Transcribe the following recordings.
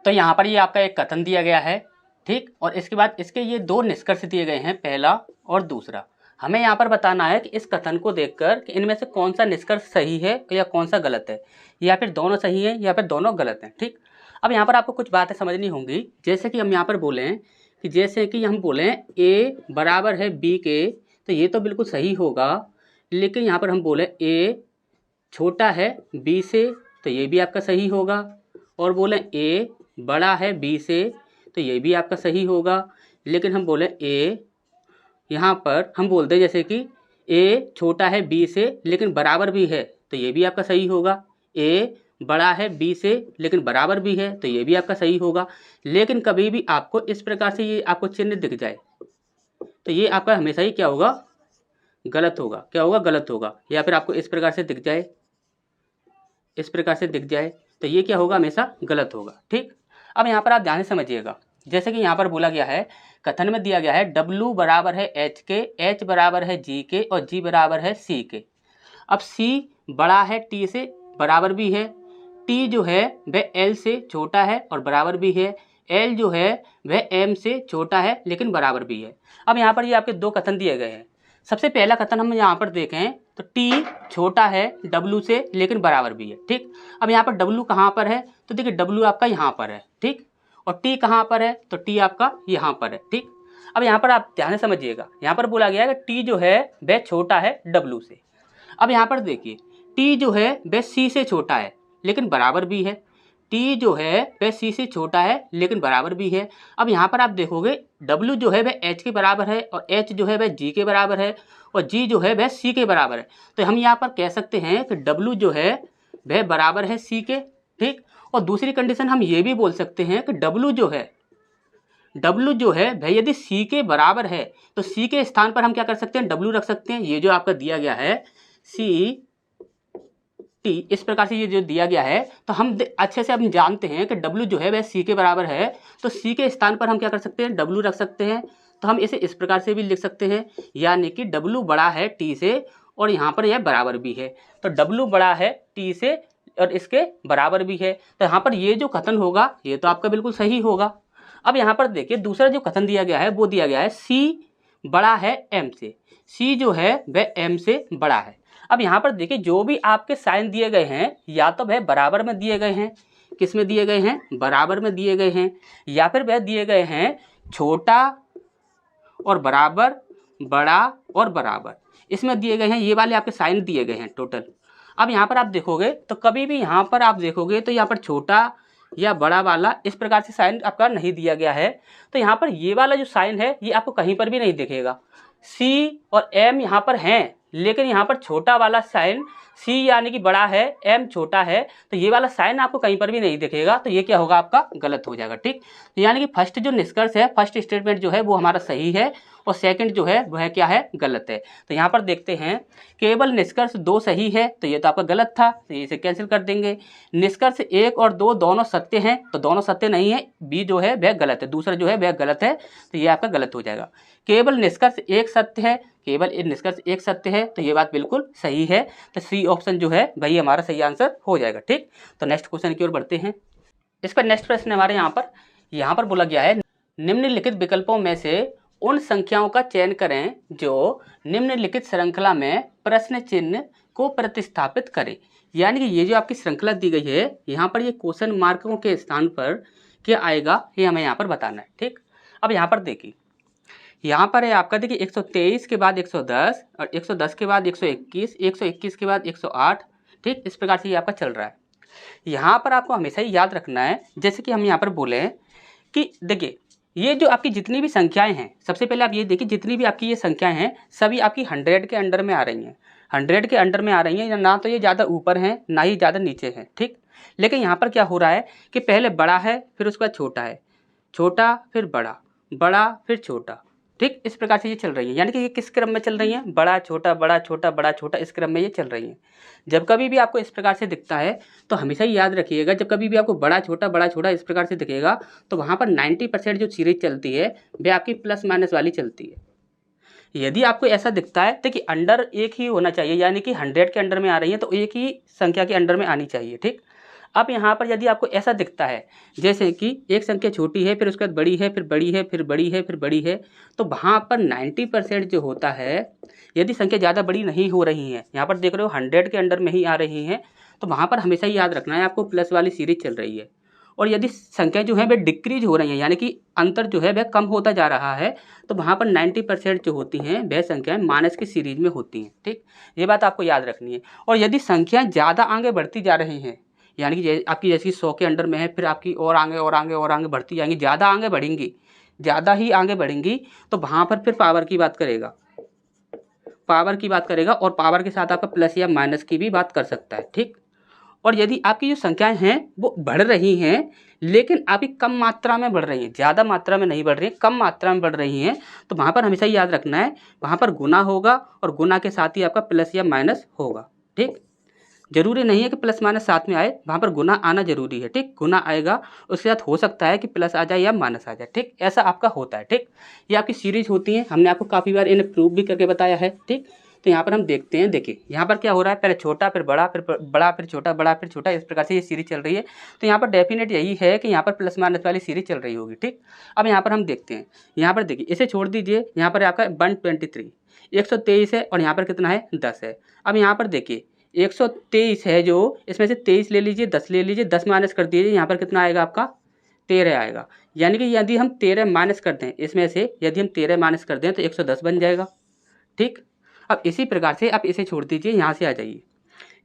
तो यहाँ पर ये आपका एक कथन दिया गया है, ठीक। और इसके बाद इसके ये दो निष्कर्ष दिए गए हैं, पहला और दूसरा। हमें यहाँ पर बताना है कि इस कथन को देखकर कि इनमें से कौन सा निष्कर्ष सही है या कौन सा गलत है, या फिर दोनों सही है या फिर दोनों गलत हैं, ठीक। अब यहाँ पर आपको कुछ बातें समझनी होंगी, जैसे कि हम यहाँ पर बोलें कि जैसे कि हम बोलें ए बराबर है बी के, तो ये तो बिल्कुल सही होगा। लेकिन यहाँ पर हम बोलें ए छोटा है बी से, तो ये भी आपका सही होगा। और बोलें ए बड़ा है बी से, तो ये भी आपका सही होगा। लेकिन हम बोलें ए, यहाँ पर हम बोलते हैं जैसे कि ए छोटा है बी से लेकिन बराबर भी है, तो ये भी आपका सही होगा। ए बड़ा है बी से लेकिन बराबर भी है, तो ये भी आपका सही होगा। लेकिन कभी भी आपको इस प्रकार से ये आपको चिन्ह दिख जाए, तो ये आपका हमेशा ही क्या होगा, गलत होगा। क्या होगा, गलत होगा। या फिर आपको इस प्रकार से दिख जाए, इस प्रकार से दिख जाए, तो ये क्या होगा, हमेशा गलत होगा, ठीक। अब यहाँ पर आप ध्यान से समझिएगा, जैसे कि यहाँ पर बोला गया है, कथन में दिया गया है W बराबर है H के, H बराबर है G के और G बराबर है C के। अब C बड़ा है T से, बराबर भी है। T जो है वह L से छोटा है और बराबर भी है। L जो है वह M से छोटा है लेकिन बराबर भी है। अब यहाँ पर ये आपके दो कथन दिए गए हैं। सबसे पहला कथन हम यहाँ पर देखें तो T छोटा है W से लेकिन बराबर भी है, ठीक। अब यहाँ पर W कहाँ पर है, तो देखिए W आपका यहाँ पर है, ठीक। और T कहाँ पर है, तो T आपका यहाँ पर है, ठीक। अब यहाँ पर आप ध्यान से समझिएगा, यहाँ पर बोला गया है कि T जो है वह छोटा है W से। अब यहाँ पर देखिए T जो है वह C से छोटा है लेकिन बराबर भी है। T जो है वह C से छोटा है लेकिन बराबर भी है। अब यहाँ पर आप देखोगे W जो है वह H के बराबर है और H जो है वह G के बराबर है और G जो है वह C के बराबर है। तो हम यहाँ पर कह सकते हैं कि W जो है वह बराबर है C के, ठीक। और दूसरी कंडीशन हम ये भी बोल सकते हैं कि W जो है वह यदि C के बराबर है तो C के स्थान पर हम क्या कर सकते हैं, W रख सकते हैं। ये जो आपका दिया गया है C T, इस प्रकार से ये जो दिया गया है, तो हम अच्छे से हम जानते हैं कि W जो है वह C के बराबर है, तो C के स्थान पर हम क्या कर सकते हैं, W रख सकते हैं। तो हम इसे इस प्रकार से भी लिख सकते हैं, यानी कि W बड़ा है T से और यहाँ पर यह बराबर भी है, तो W बड़ा है T से और इसके बराबर भी है। तो यहाँ पर ये जो कथन होगा ये तो आपका बिल्कुल सही होगा। अब यहाँ पर देखिए दूसरा जो कथन दिया गया है वो दिया गया है C बड़ा है M से, C जो है वह M से बड़ा है। अब यहाँ पर देखिए जो भी आपके साइन दिए गए हैं या तो वह बराबर में दिए गए हैं, किस में दिए गए हैं, बराबर में दिए गए हैं, या फिर वह दिए गए हैं छोटा और बराबर, बड़ा और बराबर, इसमें दिए गए हैं। ये वाले आपके साइन दिए गए हैं टोटल। अब यहाँ पर आप देखोगे तो कभी भी यहाँ पर आप देखोगे तो यहाँ पर छोटा या बड़ा वाला इस प्रकार से साइन आपका नहीं दिया गया है। तो यहाँ पर ये वाला जो साइन है ये आपको कहीं पर भी नहीं दिखेगा। C और M यहाँ पर हैं, लेकिन यहाँ पर छोटा वाला साइन C यानी कि बड़ा है, M छोटा है, तो ये वाला साइन आपको कहीं पर भी नहीं दिखेगा। तो ये क्या होगा, आपका गलत हो जाएगा, ठीक। तो यानी कि फर्स्ट जो निष्कर्ष है, फर्स्ट स्टेटमेंट जो है वो हमारा सही है और सेकंड जो है वह क्या है, गलत है। तो यहाँ पर देखते हैं केवल निष्कर्ष 2 सही है, तो ये तो आपका गलत था, तो इसे कैंसिल कर देंगे। निष्कर्ष 1 और 2 दोनों सत्य हैं, तो दोनों सत्य नहीं है, बी जो है वह गलत है, दूसरा जो है वह गलत है, तो ये आपका गलत हो जाएगा। केवल निष्कर्ष 1 सत्य है, केवल निष्कर्ष 1 सत्य है, तो ये बात बिल्कुल सही है। तो सी ऑप्शन जो है वही हमारा सही आंसर हो जाएगा, ठीक। तो नेक्स्ट क्वेश्चन की ओर बढ़ते हैं। इसका नेक्स्ट प्रश्न हमारे यहाँ पर बोला गया है, निम्नलिखित विकल्पों में से उन संख्याओं का चयन करें जो निम्नलिखित श्रृंखला में प्रश्न चिन्ह को प्रतिस्थापित करें। यानी कि ये जो आपकी श्रृंखला दी गई है, यहाँ पर ये क्वेश्चन मार्कों के स्थान पर क्या आएगा ये हमें यहाँ पर बताना है, ठीक। अब यहाँ पर देखिए, यहाँ पर है आपका देखिए 123 के बाद 110 और 110 के बाद 121, 121 के बाद 108, ठीक। इस प्रकार से ये आपका चल रहा है। यहाँ पर आपको हमेशा ही याद रखना है, जैसे कि हम यहाँ पर बोले कि देखिए ये जो आपकी जितनी भी संख्याएं हैं, सबसे पहले आप ये देखिए जितनी भी आपकी ये संख्याएं हैं सभी आपकी 100 के अंडर में आ रही हैं, 100 के अंडर में आ रही हैं, ना तो ये ज़्यादा ऊपर हैं ना ही ज़्यादा नीचे हैं, ठीक। लेकिन यहाँ पर क्या हो रहा है कि पहले बड़ा है, फिर उसके बाद छोटा है, छोटा फिर बड़ा, बड़ा फिर छोटा, ठीक। इस प्रकार से ये चल रही है। यानी कि ये किस क्रम में चल रही हैं, बड़ा छोटा बड़ा छोटा बड़ा छोटा, इस क्रम में ये चल रही हैं। जब कभी भी आपको इस प्रकार से दिखता है तो हमेशा ही याद रखिएगा, जब कभी भी आपको बड़ा छोटा इस प्रकार से दिखेगा तो वहाँ पर 90% जो सीरीज चलती है वह आपकी प्लस माइनस वाली चलती है। यदि आपको ऐसा दिखता है तो कि अंडर एक ही होना चाहिए, यानी कि 100 के अंडर में आ रही है तो एक ही संख्या के अंडर में आनी चाहिए, ठीक। अब यहाँ पर यदि आपको ऐसा दिखता है जैसे कि एक संख्या छोटी है, फिर उसके बाद बड़ी है, फिर बड़ी है, फिर बड़ी है, फिर बड़ी है, तो वहाँ पर 90% जो होता है, यदि संख्या ज़्यादा बड़ी नहीं हो रही है, यहाँ पर देख रहे हो 100 के अंडर में ही आ रही हैं, तो वहाँ पर हमेशा ही याद रखना है आपको प्लस वाली सीरीज चल रही है। और यदि संख्या जो है वह डिक्रीज हो रही है, यानी कि अंतर जो है वह कम होता जा रहा है, तो वहाँ पर 90% जो होती हैं वह संख्याएं माइनस की सीरीज में होती हैं। ठीक, ये बात आपको याद रखनी है। और यदि संख्याएं ज़्यादा आगे बढ़ती जा रही हैं, यानी कि आपकी जैसी 100 के अंडर में है, फिर आपकी और आगे और आगे और आगे बढ़ती जाएंगी, ज़्यादा आगे बढ़ेंगी, ज़्यादा ही आगे बढ़ेंगी, तो वहाँ पर फिर पावर की बात करेगा, पावर की बात करेगा, और पावर के साथ आपका प्लस या माइनस की भी बात कर सकता है। ठीक, और यदि आपकी जो संख्याएं हैं वो बढ़ रही हैं, लेकिन आपकी कम मात्रा में बढ़ रही हैं, ज़्यादा मात्रा में नहीं बढ़ रही हैं, कम मात्रा में बढ़ रही हैं, तो वहाँ पर हमेशा ही याद रखना है, वहाँ पर गुना होगा और गुना के साथ ही आपका प्लस या माइनस होगा। ठीक, जरूरी नहीं है कि प्लस माइनस साथ में आए, वहाँ पर गुना आना जरूरी है। ठीक, गुना आएगा, उसके साथ हो सकता है कि प्लस आ जाए या माइनस आ जाए। ठीक, ऐसा आपका होता है। ठीक, ये आपकी सीरीज होती है, हमने आपको काफ़ी बार इन्हें प्रूव भी करके बताया है। ठीक, तो यहाँ पर हम देखते हैं, देखिए यहाँ पर क्या हो रहा है, पहले छोटा फिर बड़ा, फिर बड़ा फिर छोटा, बड़ा फिर छोटा, इस प्रकार से ये सीरीज चल रही है। तो यहाँ पर डेफिनेट यही है कि यहाँ पर प्लस माइनस वाली सीरीज चल रही होगी। ठीक, अब यहाँ पर हम देखते हैं, यहाँ पर देखिए, इसे छोड़ दीजिए, यहाँ पर आपका 123 123 है, और यहाँ पर कितना है, 10 है। अब यहाँ पर देखिए 123 है, जो इसमें से 23 ले लीजिए, 10 ले लीजिए, 10 माइनस कर दीजिए, यहाँ पर कितना आएगा आपका 13 आएगा। यानी कि यदि हम 13 माइनस करते हैं इसमें से, यदि हम 13 माइनस कर दें तो 110 बन जाएगा। ठीक, अब इसी प्रकार से आप इसे छोड़ दीजिए, यहाँ से आ जाइए,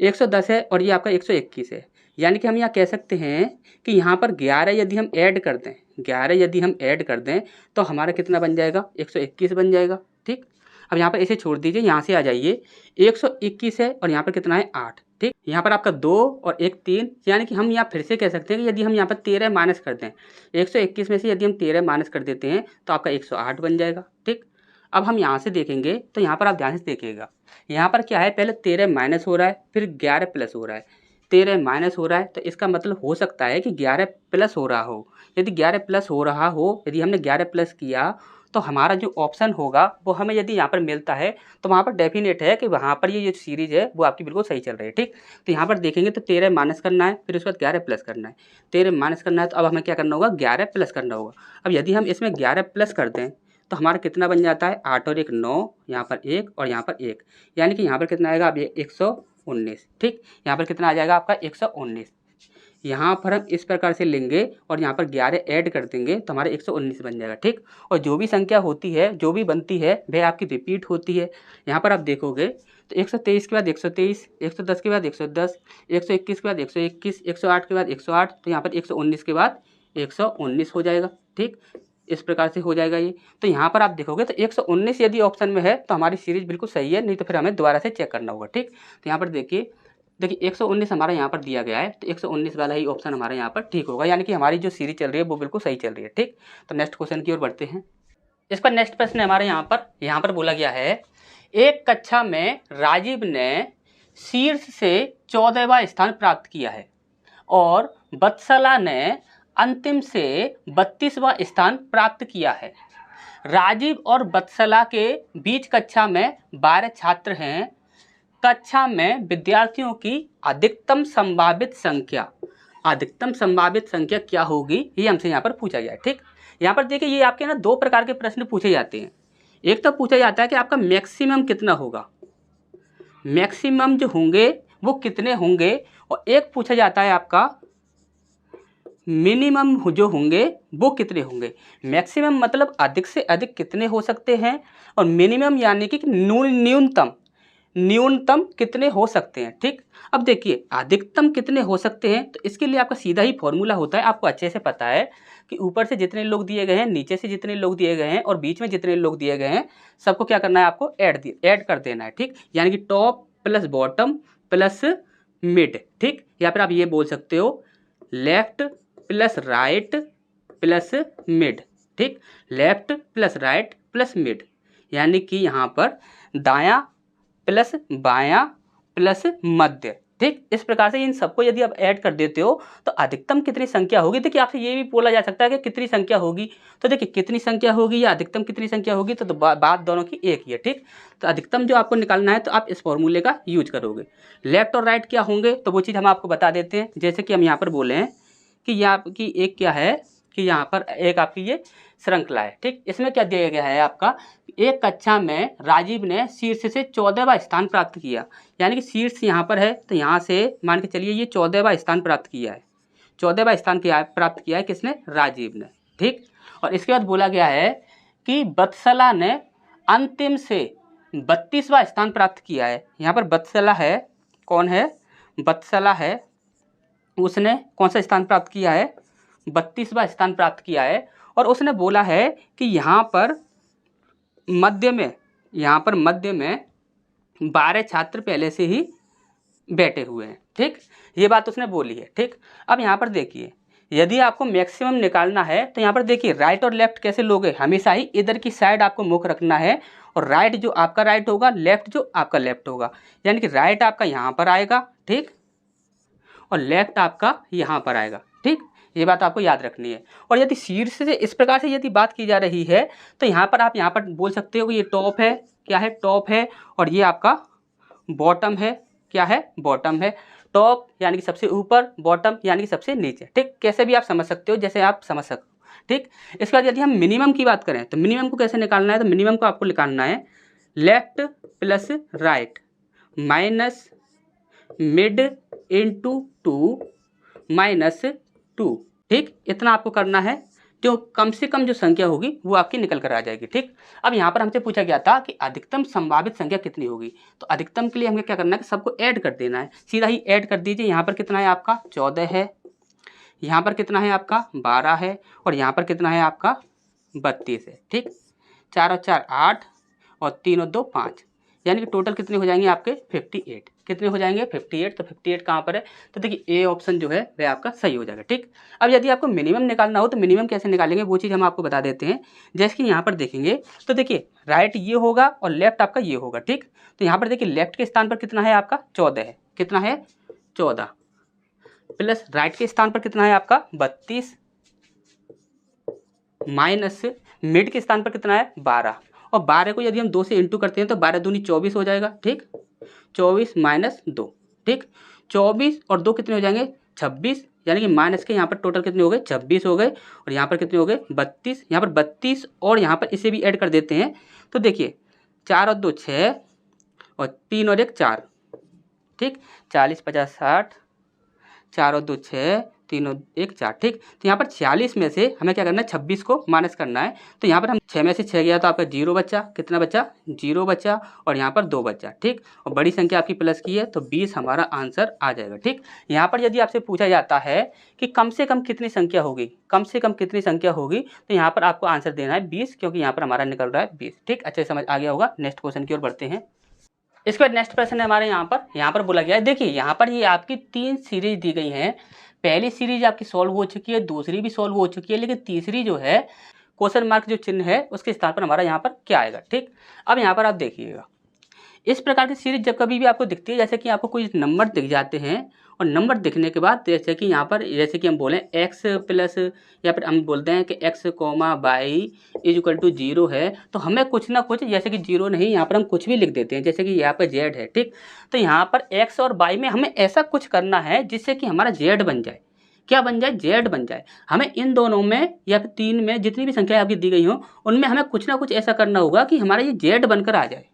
110 है और ये आपका 121 है, यानी कि हम यहाँ कह सकते हैं कि यहाँ पर 11 यदि हम ऐड कर दें, 11 यदि हम ऐड कर दें तो हमारा कितना बन जाएगा, 121 बन जाएगा। ठीक, अब यहाँ पर इसे छोड़ दीजिए, यहाँ से आ जाइए, 121 है और यहाँ पर कितना है, 8। ठीक, यहाँ पर आपका 2 और 1 3, यानी कि हम यहाँ फिर से कह सकते हैं कि यदि हम यहाँ पर 13 माइनस कर दें, 121 में से यदि हम 13 माइनस कर देते हैं तो आपका 108 बन जाएगा। ठीक, अब हम यहाँ से देखेंगे तो यहाँ पर आप ध्यान से देखिएगा, यहाँ पर क्या है, पहले 13 माइनस हो रहा है, फिर 11 प्लस हो रहा है, 13 माइनस हो रहा है, तो इसका मतलब हो सकता है कि 11 प्लस हो रहा हो। यदि 11 प्लस हो रहा हो, यदि हमने 11 प्लस किया, तो हमारा जो ऑप्शन होगा वो हमें यदि यहाँ पर मिलता है, तो वहाँ पर डेफिनेट है कि वहाँ पर ये जो सीरीज है वो आपकी बिल्कुल सही चल रही है। ठीक, तो यहाँ पर देखेंगे तो 13 माइनस करना है, फिर उसके बाद 11 प्लस करना है, 13 माइनस करना है, तो अब हमें क्या करना होगा, 11 प्लस करना होगा। अब यदि हम इसमें 11 प्लस कर दें तो हमारा कितना बन जाता है, 8 और 1 9, यहाँ पर 1 और यहाँ पर 1, यानी कि यहाँ पर कितना आएगा, अब 119। ठीक, यहाँ पर कितना आ जाएगा आपका 119। यहाँ पर हम इस प्रकार से लेंगे और यहाँ पर 11 ऐड कर देंगे तो हमारा 119 बन जाएगा। ठीक, और जो भी संख्या होती है, जो भी बनती है, वह आपकी रिपीट होती है। यहाँ पर आप देखोगे तो 123 के बाद 123, 110 के बाद 110, 121 के बाद 121, 108 के बाद 108, तो यहाँ पर 119 के बाद 119 हो जाएगा। ठीक, इस प्रकार से हो जाएगा ये। तो यहाँ पर आप देखोगे तो 119 यदि ऑप्शन में है तो हमारी सीरीज बिल्कुल सही है, नहीं तो फिर हमें दोबारा से चेक करना होगा। ठीक, तो यहाँ पर देखिए 119 हमारा यहाँ पर दिया गया है, तो 119 वाला ही ऑप्शन हमारे यहाँ पर ठीक होगा, यानी कि हमारी जो सीरीज चल रही है वो बिल्कुल सही चल रही है। ठीक, तो नेक्स्ट क्वेश्चन की ओर बढ़ते हैं। इसका नेक्स्ट प्रश्न हमारे यहाँ पर बोला गया है, एक कक्षा में राजीव ने शीर्ष से 14वां स्थान प्राप्त किया है और वत्सला ने अंतिम से 32वां स्थान प्राप्त किया है। राजीव और वत्सला के बीच कक्षा में 12 छात्र हैं। कक्षा में विद्यार्थियों की अधिकतम संभावित संख्या क्या होगी, ये हमसे यहाँ पर पूछा गया है। ठीक, यहाँ पर देखिए ये आपके ना दो प्रकार के प्रश्न पूछे जाते हैं। एक तो पूछा जाता है कि आपका मैक्सिमम कितना होगा, मैक्सिमम जो होंगे वो कितने होंगे, और एक पूछा जाता है आपका मिनिमम जो होंगे वो कितने होंगे। मैक्सिमम मतलब अधिक से अधिक कितने हो सकते हैं, और मिनिमम यानी कि न्यूनतम कितने हो सकते हैं। ठीक, अब देखिए अधिकतम कितने हो सकते हैं, तो इसके लिए आपका सीधा ही फॉर्मूला होता है, आपको अच्छे से पता है कि ऊपर से जितने लोग दिए गए हैं, नीचे से जितने लोग दिए गए हैं और बीच में जितने लोग दिए गए हैं, सबको क्या करना है, आपको ऐड कर देना है। ठीक, यानी कि top plus bottom plus mid. ठीक, या फिर आप ये बोल सकते हो left plus right plus mid. ठीक, left plus right plus mid, यानी कि यहाँ पर दायां प्लस बायां प्लस मध्य। ठीक, इस प्रकार से इन सबको यदि आप ऐड कर देते हो तो अधिकतम कितनी संख्या होगी। देखिए आपसे ये भी बोला जा सकता है कि कितनी संख्या होगी, तो देखिए कितनी संख्या होगी या अधिकतम कितनी संख्या होगी, तो बात दोनों की एक ही है। ठीक, तो अधिकतम जो आपको निकालना है तो आप इस फॉर्मूले का यूज करोगे। लेफ्ट और राइट क्या होंगे तो वो चीज़ हम आपको बता देते हैं। जैसे कि हम यहाँ पर बोले हैं कि यहाँ आपकी एक क्या है कि यहाँ पर एक आपकी ये श्रृंखला है। ठीक, इसमें क्या दिया गया है आपका, एक कक्षा में राजीव ने शीर्ष से 14वां स्थान प्राप्त किया, यानी कि शीर्ष यहाँ पर है तो यहाँ से मान के चलिए ये 14वां स्थान प्राप्त किया है। 14वां स्थान प्राप्त किया है किसने, राजीव ने। ठीक, और इसके बाद बोला गया है कि वत्सला ने अंतिम से 32वां स्थान प्राप्त किया है। यहाँ पर वत्सला है, कौन है, वत्सला है, उसने कौन सा स्थान प्राप्त किया है, 32वां स्थान प्राप्त किया है। और उसने बोला है कि यहाँ पर मध्य में 12 छात्र पहले से ही बैठे हुए हैं। ठीक, ये बात उसने बोली है। ठीक, अब यहाँ पर देखिए यदि आपको मैक्सिमम निकालना है तो यहाँ पर देखिए राइट और लेफ्ट कैसे लोगे, हमेशा ही इधर की साइड आपको मुख रखना है और राइट जो आपका राइट होगा, लेफ्ट जो आपका लेफ्ट होगा, यानी कि राइट आपका यहाँ पर आएगा। ठीक, और लेफ्ट आपका यहाँ पर आएगा। ठीक, ये बात आपको याद रखनी है। और यदि शीर्ष से इस प्रकार से यदि बात की जा रही है तो यहाँ पर आप यहाँ पर बोल सकते हो कि ये टॉप है, क्या है, टॉप है, और ये आपका बॉटम है, क्या है, बॉटम है। टॉप यानी कि सबसे ऊपर, बॉटम यानी कि सबसे नीचे। ठीक, कैसे भी आप समझ सकते हो, जैसे आप समझ सकते हो। ठीक, इसके बाद यदि हम मिनिमम की बात करें तो मिनिमम को कैसे निकालना है, तो मिनिमम को आपको निकालना है left plus right minus mid into 2 minus 2। ठीक, इतना आपको करना है, तो कम से कम जो संख्या होगी वो आपकी निकल कर आ जाएगी। ठीक, अब यहाँ पर हमसे पूछा गया था कि अधिकतम संभावित संख्या कितनी होगी, तो अधिकतम के लिए हमें क्या करना है कि सबको ऐड कर देना है, सीधा ही ऐड कर दीजिए। यहाँ पर कितना है आपका 14 है, यहाँ पर कितना है आपका 12 है, और यहाँ पर कितना है आपका 32 है। ठीक, 4 और 4 8 और 3 और 2 5, यानी कि टोटल कितने हो जाएंगे आपके 58। कितने हो जाएंगे 58। तो 58 कहाँ पर है, तो देखिए ए ऑप्शन जो है वह आपका सही हो जाएगा। ठीक, अब यदि आपको मिनिमम निकालना हो तो मिनिमम कैसे निकालेंगे वो चीज़ हम आपको बता देते हैं। जैसे कि यहाँ पर देखेंगे तो देखिए राइट ये होगा और लेफ्ट आपका ये होगा। ठीक, तो यहाँ पर देखिए लेफ्ट के स्थान पर कितना है आपका 14 है, कितना है 14, प्लस राइट के स्थान पर कितना है आपका 32, माइनस मिड के स्थान पर कितना है 12, और 12 को यदि हम 2 से इंटू करते हैं तो 12 दूनी 24 हो जाएगा। ठीक, 24 माइनस 2। ठीक, 24 और 2 कितने हो जाएंगे 26, यानी कि माइनस के यहाँ पर टोटल कितने हो गए 26 हो गए, और यहाँ पर कितने हो गए 32, यहाँ पर 32, और यहाँ पर इसे भी ऐड कर देते हैं। तो देखिए 4 और 2 6 और 3 और 1 4। ठीक, 40 50 60, 4 और 2 6, 3 और 1 4। ठीक, तो यहाँ पर 46 में से हमें क्या करना है 26 को माइनस करना है। तो यहाँ पर हम 6 में से 6 गया तो आपका 0 बचा, कितना बचा 0 बचा, और यहाँ पर 2 बचा। ठीक, और बड़ी संख्या आपकी प्लस की है तो 20 हमारा आंसर आ जाएगा। ठीक, यहाँ पर यदि आपसे पूछा जाता है कि कम से कम कितनी संख्या होगी, कम से कम कितनी संख्या होगी, तो यहाँ पर आपको आंसर देना है 20, क्योंकि यहाँ पर हमारा निकल रहा है 20। ठीक, अच्छे समझ आ गया होगा। नेक्स्ट क्वेश्चन की ओर बढ़ते हैं। इसके बाद नेक्स्ट प्रश्न है हमारे यहाँ पर बोला गया है, देखिए यहाँ पर ये आपकी 3 सीरीज दी गई हैं। पहली सीरीज आपकी सॉल्व हो चुकी है, दूसरी भी सॉल्व हो चुकी है, लेकिन तीसरी जो है क्वेश्चन मार्क जो चिन्ह है उसके स्थान पर हमारा यहाँ पर क्या आएगा। ठीक, अब यहाँ पर आप देखिएगा इस प्रकार की सीरीज जब कभी भी आपको दिखती है, जैसे कि आपको कोई नंबर दिख जाते हैं, और नंबर दिखने के बाद जैसे कि यहाँ पर जैसे कि हम बोलें x प्लस, या फिर हम बोलते हैं कि x comma y is equal to 0 है, तो हमें कुछ ना कुछ, जैसे कि 0 नहीं, यहाँ पर हम कुछ भी लिख देते हैं, जैसे कि यहाँ पर z है। ठीक, तो यहाँ पर x और y में हमें ऐसा कुछ करना है जिससे कि हमारा z बन जाए, क्या बन जाए, z बन जाए। हमें इन दोनों में या फिर 3 में जितनी भी संख्याएं आपकी दी गई हो उनमें हमें कुछ ना कुछ ऐसा करना होगा कि हमारा ये z बनकर आ जाए।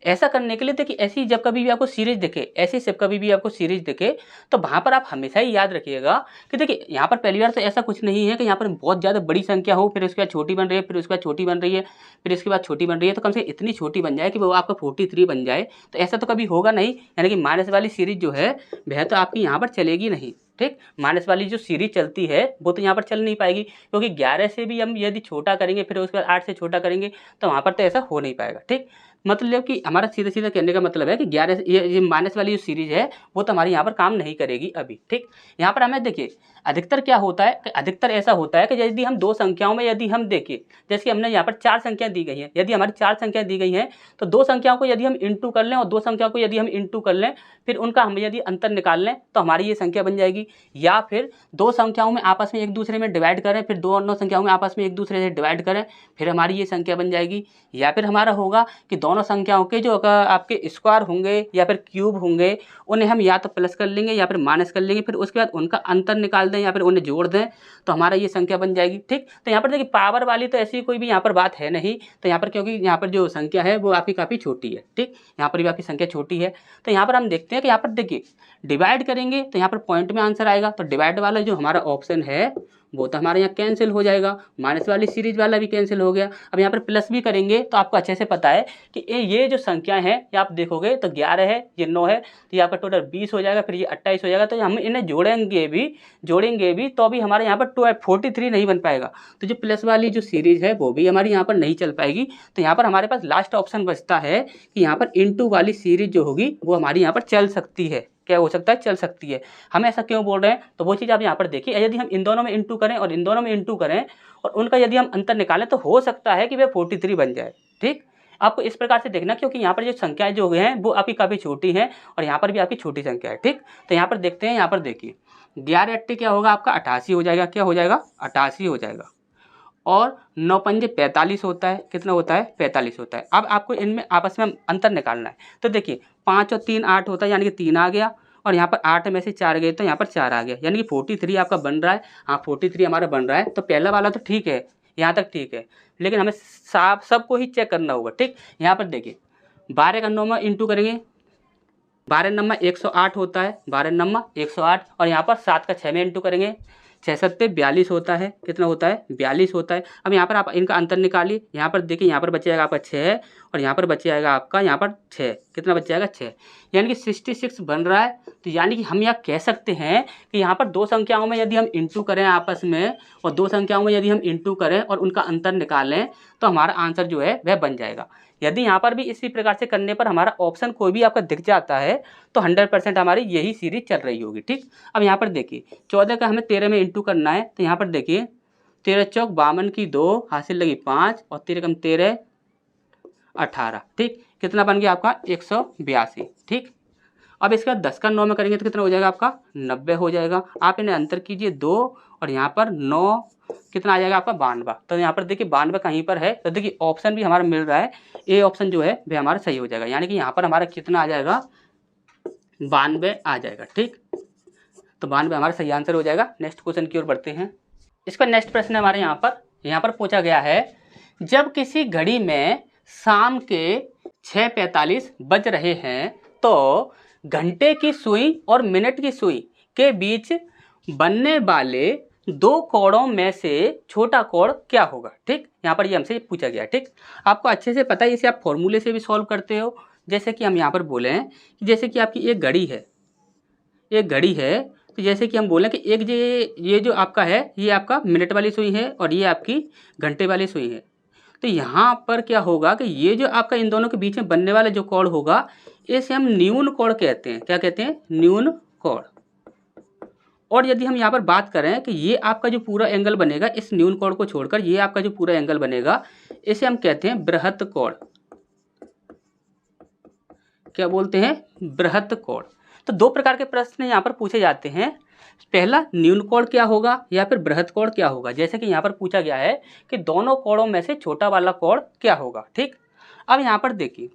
ऐसा करने के लिए देखिए ऐसी जब कभी भी आपको सीरीज दिखे, ऐसी जब कभी भी आपको सीरीज दिखे, तो वहाँ पर आप हमेशा ही याद रखिएगा कि देखिए यहाँ पर पहली बार तो ऐसा कुछ नहीं है कि यहाँ पर बहुत ज़्यादा बड़ी संख्या हो, फिर उसके बाद छोटी बन रही है, फिर उसके बाद छोटी बन रही है, फिर इसके बाद छोटी बन रही है, तो कम से इतनी छोटी बन जाए कि वो आपका 43 बन जाए। तो ऐसा तो कभी होगा नहीं, यानी कि माइनस वाली सीरीज जो है वह तो आपकी यहाँ पर चलेगी नहीं। ठीक, माइनस वाली जो सीरीज चलती है वो तो यहाँ पर चल नहीं पाएगी, क्योंकि 11 से भी हम यदि छोटा करेंगे फिर उसके बाद 8 से छोटा करेंगे तो वहाँ पर तो ऐसा हो नहीं पाएगा। ठीक, मतलब कि हमारा सीधा सीधा कहने का मतलब है कि 11 ये माइनस वाली जो सीरीज है वो तो हमारी यहाँ पर काम नहीं करेगी अभी। ठीक, यहाँ पर हमें देखिए अधिकतर क्या होता है कि अधिकतर ऐसा होता है कि यदि हम दो संख्याओं में यदि हम देखें, जैसे हमने यहाँ पर 4 संख्याएं दी गई हैं, यदि हमारी 4 संख्याएं दी गई हैं तो दो संख्याओं को यदि हम इंटू कर लें और दो संख्याओं को यदि हम इंटू कर लें फिर उनका हम यदि अंतर निकाल लें तो हमारी ये संख्या बन जाएगी। या फिर दो संख्याओं में आपस में एक दूसरे में डिवाइड करें, फिर दोनों संख्याओं में आपस में एक दूसरे से डिवाइड करें, फिर हमारी ये संख्या बन जाएगी। या फिर हमारा होगा कि दोनों संख्याओं के जो आपके स्क्वायर होंगे या फिर क्यूब होंगे उन्हें हम या तो प्लस कर लेंगे या फिर माइनस कर लेंगे, फिर उसके बाद उनका अंतर निकाल दें या फिर उन्हें जोड़ दें तो हमारा ये संख्या बन जाएगी। ठीक, तो यहाँ पर देखिए पावर वाली तो ऐसी कोई भी यहाँ पर बात है नहीं, तो यहाँ पर क्योंकि यहाँ पर जो संख्या है वो आपकी काफ़ी छोटी है। ठीक, यहाँ पर भी आपकी संख्या छोटी है, तो यहाँ पर हम देखते हैं कि यहाँ पर देखिए डिवाइड करेंगे तो यहाँ पर पॉइंट में आंसर आएगा, तो डिवाइड वाला जो हमारा ऑप्शन है वो तो हमारे यहाँ कैंसिल हो जाएगा, माइनस वाली सीरीज वाला भी कैंसिल हो गया। अब यहाँ पर प्लस भी करेंगे तो आपको अच्छे से पता है कि ये जो संख्याएं हैं ये आप देखोगे तो 11 है, ये 9 है, तो यहाँ पर टोटल 20 हो जाएगा, फिर ये 28 हो जाएगा। तो हम इन्हें जोड़ेंगे भी तो भी हमारे यहाँ पर 43 नहीं बन पाएगा, तो जो प्लस वाली जो सीरीज है वो भी हमारी यहाँ पर नहीं चल पाएगी। तो यहाँ पर हमारे पास लास्ट ऑप्शन बचता है कि यहाँ पर इंटू वाली सीरीज जो होगी वो हमारी यहाँ पर चल सकती है। क्या हो सकता है? चल सकती है। हम ऐसा क्यों बोल रहे हैं तो वो चीज़ आप यहाँ पर देखिए, यदि हम इन दोनों में इंटू करें और इन दोनों में इंटू करें और उनका यदि हम अंतर निकालें तो हो सकता है कि वह 43 बन जाए। ठीक, आपको इस प्रकार से देखना क्योंकि यहाँ पर जो संख्याएं जो हैं वो आपकी काफ़ी छोटी हैं और यहाँ पर भी आपकी छोटी संख्या है। ठीक, तो यहाँ पर देखते हैं, यहाँ पर देखिए 11 8 क्या होगा आपका 88 हो जाएगा। क्या हो जाएगा? 88 हो जाएगा। और 9 पंजे 45 होता है। कितना होता है? 45 होता है। अब आपको इनमें आपस में अंतर निकालना है, तो देखिए 5 और 3 8 होता है, यानी कि 3 आ गया और यहाँ पर 8 में से 4 गए तो यहाँ पर 4 आ गया, यानी कि 43 आपका बन रहा है। हाँ 43 हमारा बन रहा है। तो पहला वाला तो ठीक है, यहाँ तक ठीक है, लेकिन हमें सबको ही चेक करना होगा। ठीक, यहाँ पर देखिए 12 का 9 में इंटू करेंगे, 12 नंबर 108 होता है, 12 नंबर 108 और यहाँ पर 7 का 6 में इंटू करेंगे, 6 सत्ते 42 होता है। कितना होता है? 42 होता है। अब यहाँ पर आप इनका अंतर निकालिए, यहाँ पर देखिए यहाँ पर बच जाएगा आपका 6 और यहाँ पर बच जाएगा आपका यहाँ पर 6। कितना बच जाएगा? 6, यानी कि 66 बन रहा है। तो यानी कि हम यहाँ कह सकते हैं कि यहाँ पर दो संख्याओं में यदि हम इंटू करें आपस में और दो संख्याओं में यदि हम इंटू करें और उनका अंतर निकालें तो हमारा आंसर जो है वह बन जाएगा। यदि यहाँ पर भी इसी प्रकार से करने पर हमारा ऑप्शन कोई भी आपका दिख जाता है तो 100% हमारी यही सीरीज चल रही होगी। ठीक, अब यहाँ पर देखिए 14 का हमें 13 में इंटू करना है, तो यहाँ पर देखिए 13 चौक 52 की 2 हासिल लगी 5 और 13 कम 13 18। ठीक, कितना बन गया आपका? 182। ठीक, अब इसके बाद 10 का 9 में करेंगे तो कितना हो जाएगा आपका? 90 हो जाएगा। आप इन्हें अंतर कीजिए 2 और यहाँ पर 9 कितना आ जाएगा आपका? 92। तो यहाँ पर देखिए 92 कहीं पर है, तो देखिए ऑप्शन भी हमारा मिल रहा है, ए ऑप्शन जो है वह हमारा सही हो जाएगा, यानी कि यहाँ पर हमारा कितना आ जाएगा? 92 आ जाएगा। ठीक, तो 92 हमारा सही आंसर हो जाएगा। नेक्स्ट क्वेश्चन की ओर बढ़ते हैं। इसका नेक्स्ट प्रश्न हमारे यहाँ पर पूछा गया है, जब किसी घड़ी में शाम के 6:45 बज रहे हैं तो घंटे की सुई और मिनट की सुई के बीच बनने वाले दो कोणों में से छोटा कोण क्या होगा? ठीक, यहाँ पर ये हमसे पूछा गया। ठीक, आपको अच्छे से पता है, इसे आप फॉर्मूले से भी सॉल्व करते हो। जैसे कि हम यहाँ पर बोले हैं कि जैसे कि आपकी एक घड़ी है, तो जैसे कि हम बोलें कि एक ये जो आपका है ये आपका मिनट वाली सुई है और ये आपकी घंटे वाली सुई है। तो यहाँ पर क्या होगा कि ये जो आपका इन दोनों के बीच में बनने वाला जो कोण होगा इसे हम न्यून कोण कहते हैं। क्या कहते हैं? न्यून कोण। और यदि हम यहाँ पर बात करें कि ये आपका जो पूरा एंगल बनेगा, इस न्यून कोण को छोड़कर ये आपका जो पूरा एंगल बनेगा इसे हम कहते हैं बृहत कोण। क्या बोलते हैं? बृहत कोण। तो दो प्रकार के प्रश्न यहाँ पर पूछे जाते हैं, पहला न्यून कोण क्या होगा या फिर बृहत कोण क्या होगा। जैसे कि यहाँ पर पूछा गया है कि दोनों कोणों में से छोटा वाला कोण क्या होगा। ठीक, अब यहाँ पर देखिए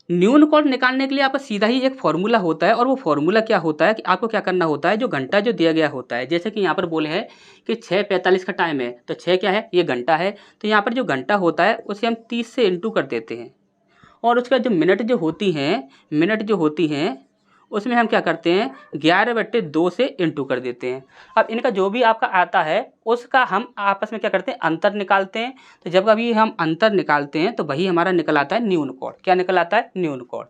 न्यून कोण निकालने के लिए आपका सीधा ही एक फॉर्मूला होता है और वो फॉर्मूला क्या होता है कि आपको क्या करना होता है, जो घंटा जो दिया गया होता है, जैसे कि यहाँ पर बोले हैं कि 6:45 का टाइम है, तो 6 क्या है? ये घंटा है। तो यहाँ पर जो घंटा होता है उसे हम 30 से इंटू कर देते हैं और उसका जो मिनट जो होती हैं उसमें हम क्या करते हैं 11/2 से इंटू कर देते हैं। अब इनका जो भी आपका आता है उसका हम आपस में क्या करते हैं? अंतर निकालते हैं। तो जब कभी हम अंतर निकालते हैं तो वही हमारा निकल आता है न्यून कोण। क्या निकल आता है? न्यून कोण।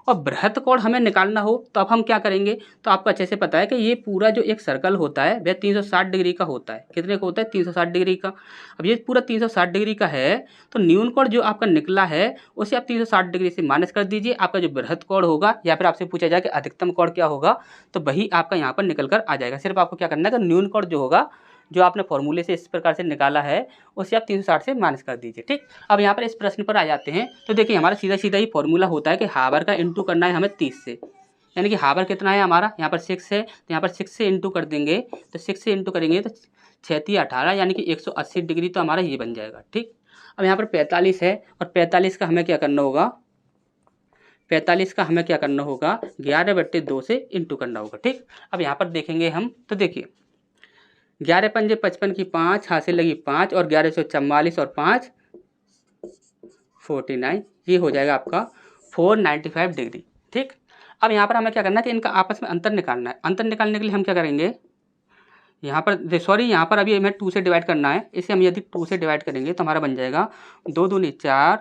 और बृहत कोण हमें निकालना हो तो अब हम क्या करेंगे, तो आपको अच्छे से पता है कि ये पूरा जो एक सर्कल होता है वह 360 डिग्री का होता है। कितने का होता है? 360 डिग्री का। अब ये पूरा 360 डिग्री का है, तो न्यून कोण जो आपका निकला है उसे आप 360 डिग्री से माइनस कर दीजिए। आपका जो बृहत कोण होगा या फिर आपसे पूछा जाए कि अधिकतम कोण क्या होगा, तो वही आपका यहाँ पर निकल कर आ जाएगा। सिर्फ आपको क्या करना है कि न्यून कोण जो होगा, जो आपने फॉर्मूले से इस प्रकार से निकाला है, उसे आप 360 से माइनस कर दीजिए। ठीक, अब यहाँ पर इस प्रश्न पर आ जाते हैं। तो देखिए हमारा सीधा सीधा ही फॉर्मूला होता है कि हावर का इंटू करना है हमें 30 से, यानी कि हावर कितना है हमारा, यहाँ पर 6 है, तो यहाँ पर 6 से इंटू कर देंगे, तो 6 से इंटू करेंगे तो 6 18 यानी कि 180 डिग्री, तो हमारा ये बन जाएगा। ठीक, अब यहाँ पर 45 है, और 45 का हमें क्या करना होगा, 45 का हमें क्या करना होगा, 11/2 से इंटू करना होगा। ठीक, अब यहाँ पर देखेंगे हम, तो देखिए 11 पंजे 55 की 5, हाथ से लगी 5, और 1144 और 5 49, ये हो जाएगा आपका 495 डिग्री। ठीक, अब यहाँ पर हमें क्या करना है कि इनका आपस में अंतर निकालना है। अंतर निकालने के लिए हम क्या करेंगे, यहाँ पर सॉरी यहाँ पर अभी हमें 2 से डिवाइड करना है। इसे हम यदि 2 से डिवाइड करेंगे तो हमारा बन जाएगा 2 दूनी 4,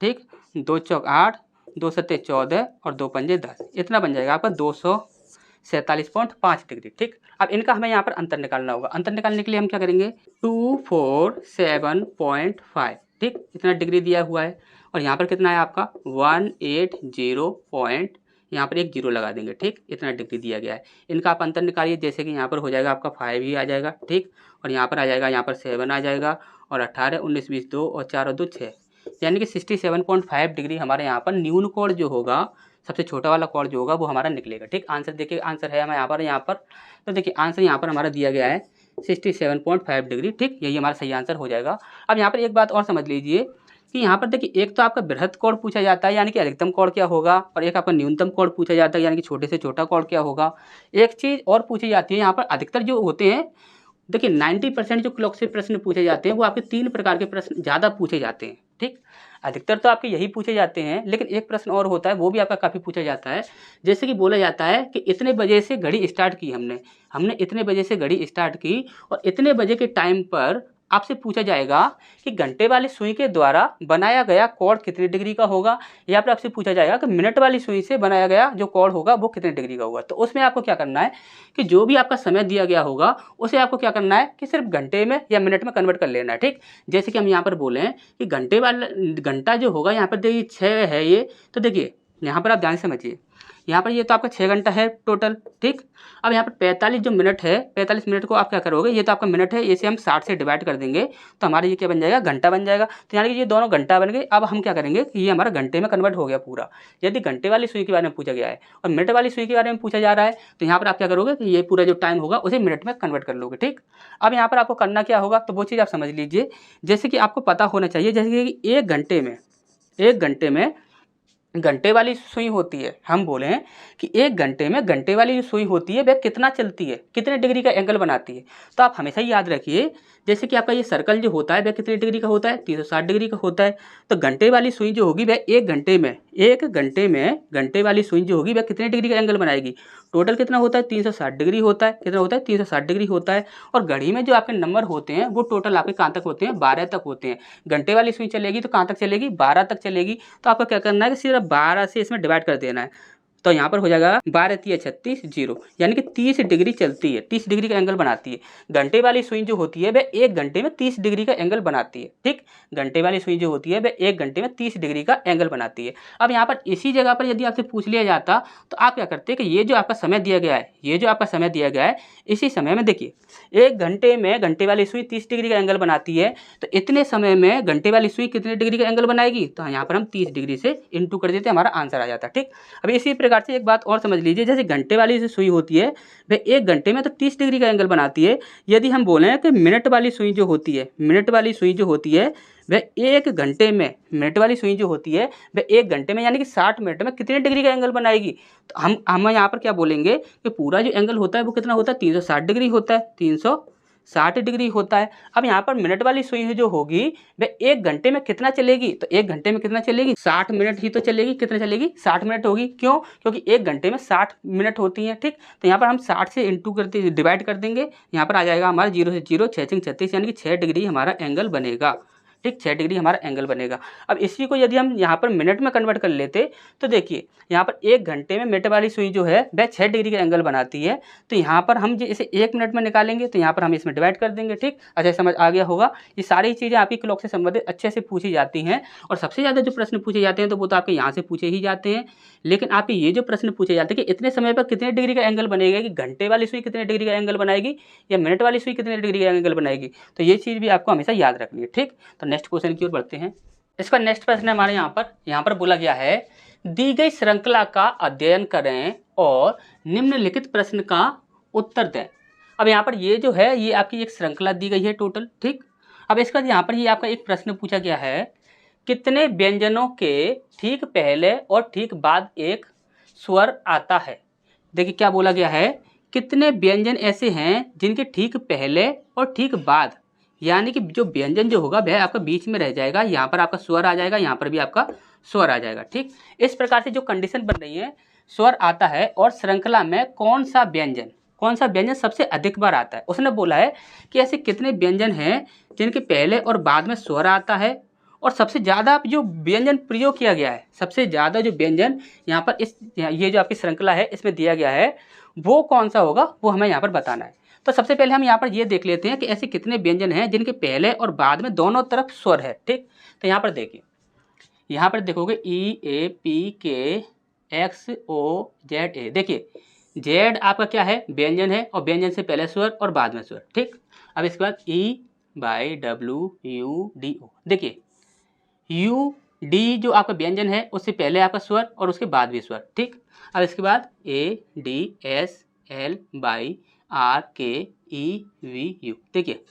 ठीक, 2 चौक 8, 2 सत्ते 14 और 2 पंजे 10, इतना बन जाएगा आपका 247.5 डिग्री। ठीक, अब इनका हमें यहाँ पर अंतर निकालना होगा। अंतर निकालने के लिए हम क्या करेंगे, 247.5, ठीक, इतना डिग्री दिया हुआ है, और यहाँ पर कितना है आपका 180 पॉइंट, यहाँ पर एक जीरो लगा देंगे। ठीक, इतना डिग्री दिया गया है। इनका आप अंतर निकालिए, जैसे कि यहाँ पर हो जाएगा आपका 5 ही आ जाएगा। ठीक, और यहाँ पर आ जाएगा, यहाँ पर 7 आ जाएगा, और 18 19 20 2 और 4 और 2 6, यानी कि 67.5 डिग्री हमारे यहाँ पर न्यून कोण जो होगा, सबसे छोटा वाला कोण जो होगा वो हमारा निकलेगा। ठीक, आंसर देखिए, आंसर है हमारे यहाँ पर तो देखिए आंसर यहाँ पर हमारा दिया गया है 67.5 डिग्री। ठीक, यही हमारा सही आंसर हो जाएगा। अब यहाँ पर एक बात और समझ लीजिए कि यहाँ पर देखिए, एक तो आपका बृहत कोण पूछा जाता है यानी कि अधिकतम कोण क्या होगा, और एक आपका न्यूनतम कोण पूछा जाता है यानी कि छोटे से छोटा कोण क्या होगा। एक चीज़ और पूछी जाती है यहाँ पर, अधिकतर जो होते हैं, देखिए 90% जो क्लॉक से प्रश्न पूछे जाते हैं वो आपके 3 प्रकार के प्रश्न ज़्यादा पूछे जाते हैं। ठीक, अधिकतर तो आपके यही पूछे जाते हैं, लेकिन एक प्रश्न और होता है, वो भी आपका काफ़ी पूछा जाता है। जैसे कि बोला जाता है कि इतने बजे से घड़ी स्टार्ट की हमने इतने बजे से घड़ी स्टार्ट की, और इतने बजे के टाइम पर आपसे पूछा जाएगा कि घंटे वाली सुई के द्वारा बनाया गया कोण कितने डिग्री का होगा, या फिर आपसे पूछा जाएगा कि मिनट वाली सुई से बनाया गया जो कोण होगा वो कितने डिग्री का होगा। तो उसमें आपको क्या करना है कि जो भी आपका समय दिया गया होगा उसे आपको क्या करना है कि सिर्फ घंटे में या मिनट में कन्वर्ट कर लेना है। ठीक, जैसे कि हम यहाँ पर बोले हैं कि घंटे वाला घंटा जो होगा, यहाँ पर देखिए 6 है ये, तो देखिए यहाँ पर आप ध्यान से समझिए, यहाँ पर ये तो आपका 6 घंटा है टोटल। ठीक, अब यहाँ पर 45 जो मिनट है, 45 मिनट को आप क्या करोगे, ये तो आपका मिनट है, इसे हम 60 से डिवाइड कर देंगे तो हमारा ये क्या बन जाएगा, घंटा बन जाएगा। तो यानी कि ये दोनों घंटा बन गए। अब हम क्या करेंगे कि ये हमारा घंटे में कन्वर्ट हो गया पूरा। यदि घंटे वाली सुई के बारे में पूछा गया है और मिनट वाली सुई के बारे में पूछा जा रहा है, तो यहाँ पर आप क्या करोगे कि ये पूरा जो टाइम होगा उसे मिनट में कन्वर्ट कर लोगे। ठीक, अब यहाँ पर आपको करना क्या होगा, तो वो चीज़ आप समझ लीजिए। जैसे कि आपको पता होना चाहिए, जैसे कि एक घंटे में घंटे वाली सुई होती है, हम बोले हैं कि एक घंटे में घंटे वाली जो सुई होती है वह कितना चलती है, कितने डिग्री का एंगल बनाती है। तो आप हमेशा ही याद रखिए, जैसे कि आपका ये सर्कल जो होता है वह कितने डिग्री का होता है, 360 डिग्री का होता है। तो घंटे वाली सुई जो होगी वह एक घंटे में घंटे वाली सुई जो होगी वह कितने डिग्री का एंगल बनाएगी। टोटल कितना होता है, 360 डिग्री होता है। कितना होता है, 360 डिग्री होता है। और घड़ी में जो आपके नंबर होते हैं वो टोटल आपके कहाँ तक होते हैं, 12 तक होते हैं। घंटे वाली सुई चलेगी तो कहाँ तक चलेगी, 12 तक चलेगी। तो आपको क्या करना है कि सिर्फ 12 से इसमें डिवाइड कर देना है, तो यहाँ पर हो जाएगा 12 3 36 0, यानी कि 30 डिग्री चलती है, 30 डिग्री का एंगल बनाती है। घंटे वाली सुई जो होती है वह एक घंटे में 30 डिग्री का एंगल बनाती है। ठीक, घंटे वाली सुई जो होती है वह एक घंटे में 30 डिग्री का एंगल बनाती है। अब यहाँ पर इसी जगह पर यदि आपसे पूछ लिया जाता तो आप क्या करते कि ये जो आपका समय दिया गया है, इसी समय में देखिए एक घंटे में घंटे वाली सुई 30 डिग्री का एंगल बनाती है, तो इतने समय में घंटे वाली सुई कितने डिग्री का एंगल बनाएगी, तो यहाँ पर हम 30 डिग्री से इंटू कर देते हैं, हमारा आंसर आ जाता है। ठीक, अब इसी प्रकार से एक बात और समझ लीजिए, जैसे घंटे वाली जो सुई होती है वह एक घंटे में तो 30 डिग्री का एंगल बनाती है। यदि हम बोलें कि मिनट वाली सुई जो होती है वह एक घंटे में, मिनट वाली सुई जो होती है वह एक घंटे में यानी कि 60 मिनट में कितने डिग्री का एंगल बनाएगी, तो हम यहाँ पर क्या बोलेंगे कि पूरा जो एंगल होता है वो कितना होता है, 360 डिग्री होता है, 360 डिग्री होता है। अब यहाँ पर मिनट वाली सुई जो होगी वह एक घंटे में कितना चलेगी, तो एक घंटे में कितना चलेगी, 60 मिनट ही तो चलेगी। कितना चलेगी, 60 मिनट होगी। क्यों, क्योंकि एक घंटे में 60 मिनट होती हैं। ठीक, तो यहाँ पर हम 60 से इंटू करते डिवाइड कर देंगे, यहाँ पर आ जाएगा हमारा 0 से 0 6 6 36, यानी कि 6 डिग्री हमारा एंगल बनेगा। ठीक, 6 डिग्री हमारा एंगल बनेगा। अब इसी को यदि हम यहाँ पर मिनट में कन्वर्ट कर लेते तो देखिए यहाँ पर 1 घंटे में मिनट वाली सुई जो है वह 6 डिग्री का एंगल बनाती है। तो यहाँ पर हम इसे 1 मिनट में निकालेंगे तो यहाँ पर हम इसमें डिवाइड कर देंगे। ठीक, अच्छा समझ आ गया होगा। ये सारी चीज़ें आपकी क्लॉक से संबंधित अच्छे से पूछी जाती हैं और सबसे ज़्यादा जो प्रश्न पूछे जाते हैं तो वो तो आपके यहाँ से पूछे ही जाते हैं। लेकिन आपके ये जो प्रश्न पूछे जाते हैं कि इतने समय पर कितने डिग्री का एंगल बनेगा, कि घंटे वाली सुई कितने डिग्री का एंगल बनाएगी या मिनट वाली सुई कितने डिग्री का एंगल बनाएगी, तो ये चीज़ भी आपको हमेशा याद रखनी है। ठीक, तो नेक्स्ट क्वेश्चन की ओर बढ़ते हैं। इसका नेक्स्ट प्रश्न है हमारे यहाँ पर बोला गया है, दी गई श्रृंखला का अध्ययन करें और निम्नलिखित प्रश्न का उत्तर दें। अब यहाँ पर ये जो है ये आपकी एक श्रृंखला दी गई है टोटल। ठीक, अब इसका यहाँ पर ये आपका एक प्रश्न पूछा गया है, कितने व्यंजनों के ठीक पहले और ठीक बाद एक स्वर आता है। देखिए क्या बोला गया है, कितने व्यंजन ऐसे हैं जिनके ठीक पहले और ठीक बाद, यानी कि जो व्यंजन जो होगा वह आपका बीच में रह जाएगा, यहाँ पर आपका स्वर आ जाएगा, यहाँ पर भी आपका स्वर आ जाएगा। ठीक, इस प्रकार से जो कंडीशन बन रही है, स्वर आता है और श्रृंखला में कौन सा व्यंजन सबसे अधिक बार आता है। उसने बोला है कि ऐसे कितने व्यंजन हैं जिनके पहले और बाद में स्वर आता है और सबसे ज़्यादा जो व्यंजन प्रयोग किया गया है, सबसे ज़्यादा जो व्यंजन यहाँ पर ये जो आपकी श्रृंखला है इसमें दिया गया है वो कौन सा होगा, वो हमें यहाँ पर बताना है। तो सबसे पहले हम यहाँ पर ये देख लेते हैं कि ऐसे कितने व्यंजन हैं जिनके पहले और बाद में दोनों तरफ स्वर है। ठीक, तो यहाँ पर देखिए, यहाँ पर देखोगे ई ए पी के एक्स ओ जेड ए। देखिए जेड आपका क्या है, व्यंजन है और व्यंजन से पहले स्वर और बाद में स्वर। ठीक, अब इसके बाद E by W U D O. देखिए यू डी जो आपका व्यंजन है उससे पहले आपका स्वर और उसके बाद भी स्वर। ठीक, अब इसके बाद A D S L by R K E V U. देखिए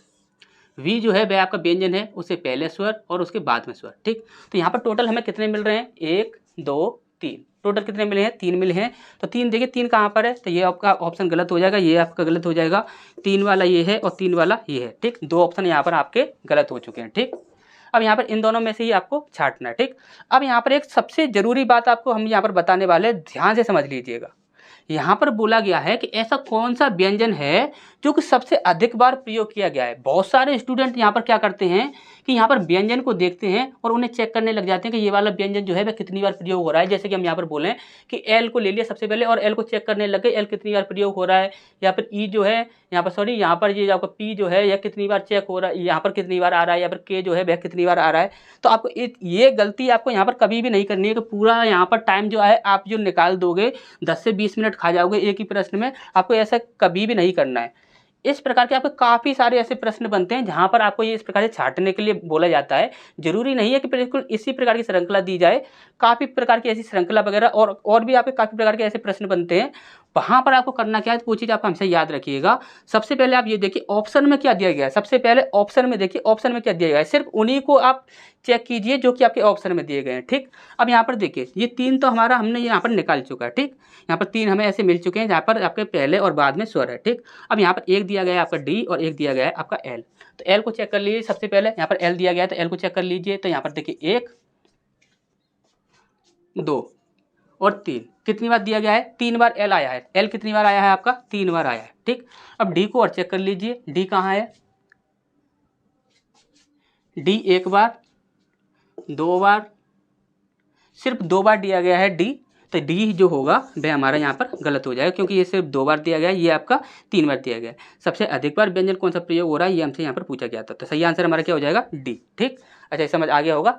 वी जो है वह आपका व्यंजन है, उससे पहले स्वर और उसके बाद में स्वर। ठीक, तो यहाँ पर टोटल हमें कितने मिल रहे हैं, 1 2 3, टोटल कितने मिले हैं, 3 मिले हैं। तो 3 देखिए 3 कहाँ पर है, तो ये आपका ऑप्शन गलत हो जाएगा, ये आपका गलत हो जाएगा। 3 वाला ये है और 3 वाला ये है। ठीक, 2 ऑप्शन यहाँ पर आपके गलत हो चुके हैं। ठीक, अब यहाँ पर इन दोनों में से ही आपको छांटना है। ठीक, अब यहाँ पर एक सबसे जरूरी बात आपको हम यहाँ पर बताने वाले, ध्यान से समझ लीजिएगा। यहाँ पर बोला गया है कि ऐसा कौन सा व्यंजन है जो कि सबसे अधिक बार प्रयोग किया गया है। बहुत सारे स्टूडेंट यहाँ पर क्या करते हैं कि यहाँ पर व्यंजन को देखते हैं और उन्हें चेक करने लग जाते हैं कि ये वाला व्यंजन जो है वह कितनी बार प्रयोग हो रहा है। जैसे कि हम यहाँ पर बोलें कि एल को ले लिया सबसे पहले और एल को चेक करने लगे, एल कितनी बार प्रयोग हो रहा है, या फिर ई जो है यहाँ पर यहाँ पर ये आपका पी जो है यह कितनी बार चेक हो रहा है, यहाँ पर कितनी बार आ रहा है, या फिर के जो है वह कितनी बार आ रहा है। तो आपको ये गलती आपको यहाँ पर कभी भी नहीं करनी है कि पूरा यहाँ पर टाइम जो है आप जो निकाल दोगे 10 से 20 मिनट खा जाओगे एक ही प्रश्न में, आपको ऐसा कभी भी नहीं करना है। इस प्रकार के आपके काफ़ी सारे ऐसे प्रश्न बनते हैं जहाँ पर आपको ये इस प्रकार से छांटने के लिए बोला जाता है। जरूरी नहीं है कि बिल्कुल इसी प्रकार की श्रृंखला दी जाए, काफ़ी प्रकार की ऐसी श्रृंखला वगैरह और भी आपके काफ़ी प्रकार के ऐसे प्रश्न बनते हैं। वहाँ पर आपको करना क्या है, वो चीज़ आप हमसे याद रखिएगा। सबसे पहले आप ये देखिए ऑप्शन में क्या दिया गया है, सबसे पहले ऑप्शन में देखिए ऑप्शन में क्या दिया गया है, सिर्फ उन्हीं को आप चेक कीजिए जो कि आपके ऑप्शन में दिए गए हैं। ठीक, अब यहाँ पर देखिए ये 3 तो हमारा हमने यहाँ पर निकाल चुका है। ठीक, यहाँ पर 3 हमें ऐसे मिल चुके हैं जहाँ पर आपके पहले और बाद में स्वर है। ठीक, अब यहाँ पर एक दिया गया है आपका डी और एक दिया गया है आपका एल। तो एल को चेक कर लीजिए सबसे पहले, यहाँ पर एल दिया गया है तो एल को चेक कर लीजिए। तो यहाँ पर देखिए 1 2 और 3 कितनी बार दिया गया है, 3 बार एल आया है। एल कितनी बार आया है आपका, 3 बार आया है। ठीक, अब डी को और चेक कर लीजिए, डी कहाँ है, डी 1 बार 2 बार, सिर्फ 2 बार दिया गया है डी। तो डी जो होगा वह हमारा यहाँ पर गलत हो जाएगा क्योंकि ये सिर्फ 2 बार दिया गया है, ये आपका 3 बार दिया गया है। सबसे अधिक बार व्यंजन कौन सा प्रयोग हो रहा है ये हमसे यहाँ पर पूछा गया था। तो सही आंसर हमारा क्या हो जाएगा, डी। ठीक, अच्छा समझ आ गया होगा।